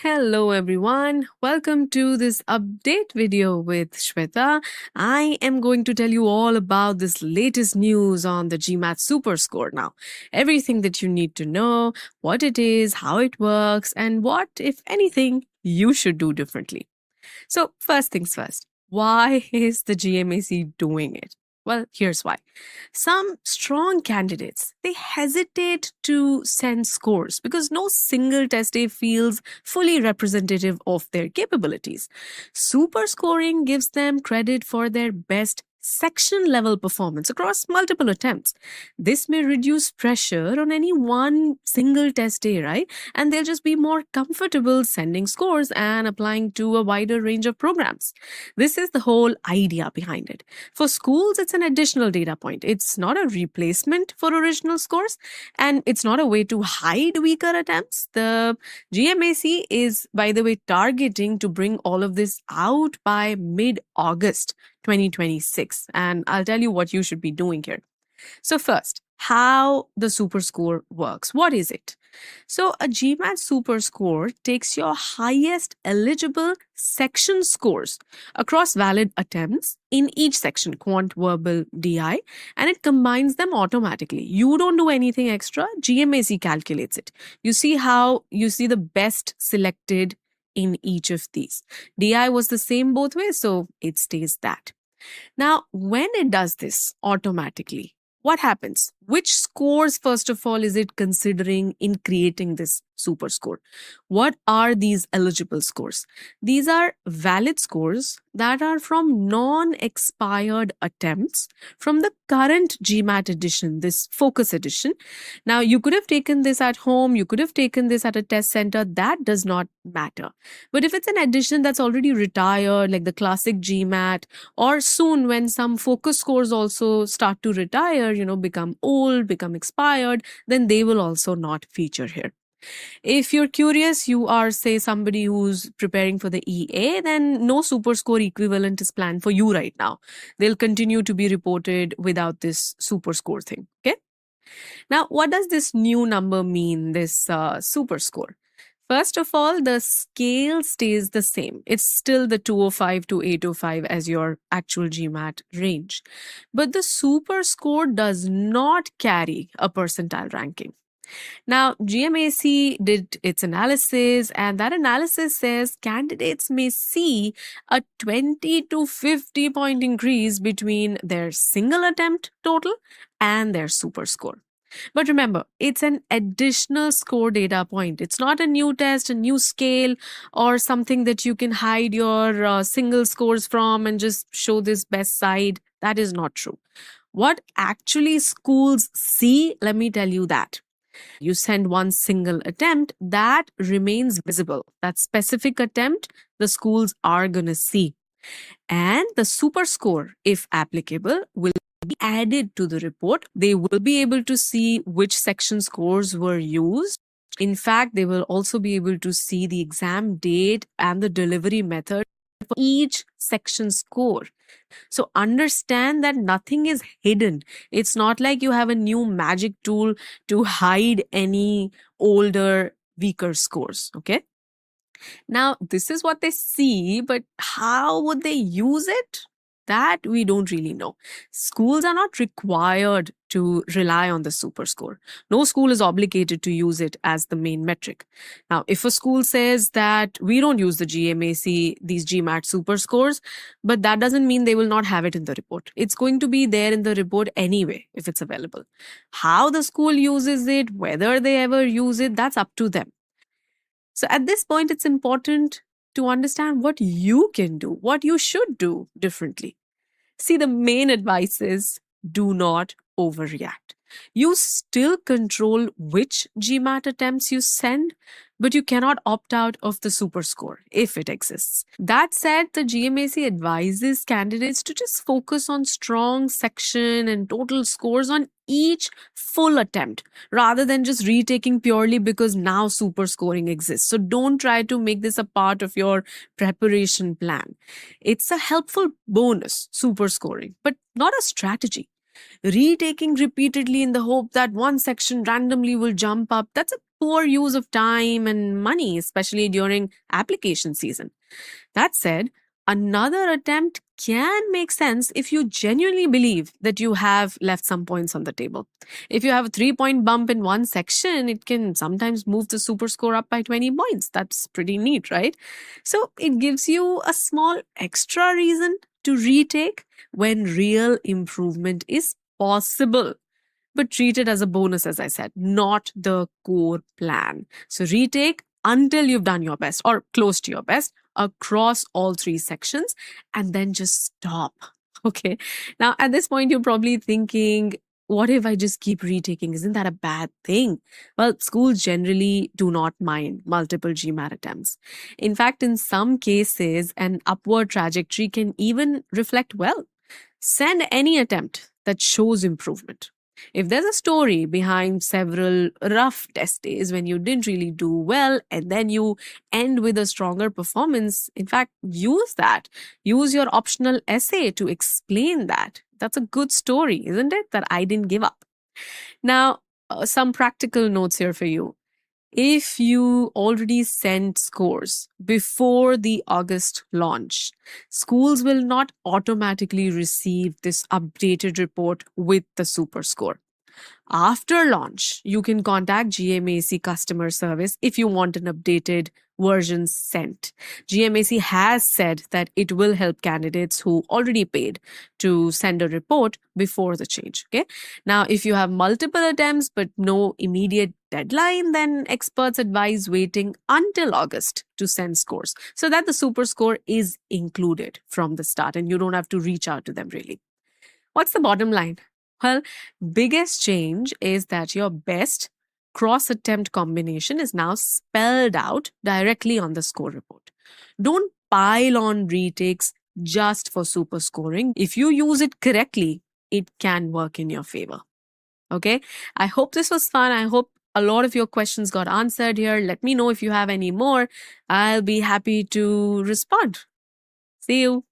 Hello everyone, welcome to this update video with Shweta. I am going to tell you all about this latest news on the GMAT Superscore now. Everything that you need to know, what it is, how it works, and what, if anything, you should do differently. So, first things first, why is the GMAC doing it? Well, here's why. Some strong candidates, they hesitate to send scores because no single test day feels fully representative of their capabilities. Super scoring gives them credit for their best section level performance across multiple attempts. This may reduce pressure on any one single test day, right? And they'll just be more comfortable sending scores and applying to a wider range of programs. This is the whole idea behind it. For schools, it's an additional data point. It's not a replacement for original scores, and it's not a way to hide weaker attempts. The GMAC is, by the way, targeting to bring all of this out by mid-August 2026. And I'll tell you what you should be doing here. So first, how the Superscore works. What is it? So a GMAT Superscore takes your highest eligible section scores across valid attempts in each section, quant, verbal, DI, and it combines them automatically. You don't do anything extra. GMAC calculates it. You see the best selected in each of these. DI was the same both ways, so it stays that. Now, when it does this automatically, what happens? Which scores, first of all, is it considering in creating this super score? What are these eligible scores? These are valid scores that are from non-expired attempts from the current GMAT edition, this focus edition. Now, you could have taken this at home, you could have taken this at a test center, that does not matter. But if it's an edition that's already retired, like the classic GMAT, or soon when some focus scores also start to retire, become old, become expired, then they will also not feature here. If you're curious, you are, say, somebody who's preparing for the EA, then no Superscore equivalent is planned for you right now. They'll continue to be reported without this Superscore thing, okay? Now, what does this new number mean, this Superscore? First of all, the scale stays the same. It's still the 205 to 805 as your actual GMAT range. But the super score does not carry a percentile ranking. Now, GMAC did its analysis, and that analysis says candidates may see a 20 to 50 point increase between their single attempt total and their super score. But remember, it's an additional score data point. It's not a new test, a new scale, or something that you can hide your single scores from and just show this best side. That is not true. What actually schools see, let me tell you that. You send one single attempt, that remains visible. That specific attempt, the schools are going to see. And the super score, if applicable, will be added to the report. They will be able to see which section scores were used. In fact, they will also be able to see the exam date and the delivery method for each section score. So understand that nothing is hidden. It's not like you have a new magic tool to hide any older, weaker scores. Okay. Now, this is what they see, but how would they use it? That we don't really know. Schools are not required to rely on the super score. No school is obligated to use it as the main metric. Now, if a school says that we don't use the GMAC, these GMAT super scores, but that doesn't mean they will not have it in the report. It's going to be there in the report anyway, if it's available. How the school uses it, whether they ever use it, that's up to them. So at this point, it's important to understand what you can do, what you should do differently. See, the main advice is do not overreact. You still control which GMAT attempts you send, but you cannot opt out of the super score if it exists. That said, the GMAC advises candidates to just focus on strong section and total scores on each full attempt rather than just retaking purely because now super scoring exists. So don't try to make this a part of your preparation plan. It's a helpful bonus, super scoring, but not a strategy. Retaking repeatedly in the hope that one section randomly will jump up, that's a poor use of time and money, especially during application season. That said, another attempt can make sense if you genuinely believe that you have left some points on the table. If you have a 3 point bump in one section, it can sometimes move the super score up by 20 points. That's pretty neat, right? So it gives you a small extra reason to retake when real improvement is possible, but treat it as a bonus, as I said, not the core plan. So retake until you've done your best or close to your best across all three sections, and then just stop. Okay. Now, at this point, you're probably thinking, what if I just keep retaking? Isn't that a bad thing? Well, schools generally do not mind multiple GMAT attempts. In fact, in some cases, an upward trajectory can even reflect well. Send any attempt that shows improvement. If there's a story behind several rough test days when you didn't really do well and then you end with a stronger performance, in fact, use that. Use your optional essay to explain that. That's a good story, isn't it? That I didn't give up. Now, some practical notes here for you. If you already sent scores before the August launch, schools will not automatically receive this updated report with the super score. After launch, you can contact GMAC customer service if you want an updated version sent. GMAC has said that it will help candidates who already paid to send a report before the change. Okay. Now, if you have multiple attempts but no immediate deadline, then experts advise waiting until August to send scores so that the super score is included from the start and you don't have to reach out to them really. What's the bottom line? Well, biggest change is that your best cross attempt combination is now spelled out directly on the score report. Don't pile on retakes just for super scoring. If you use it correctly, it can work in your favor. Okay. I hope this was fun. I hope a lot of your questions got answered here. Let me know if you have any more. I'll be happy to respond. See you.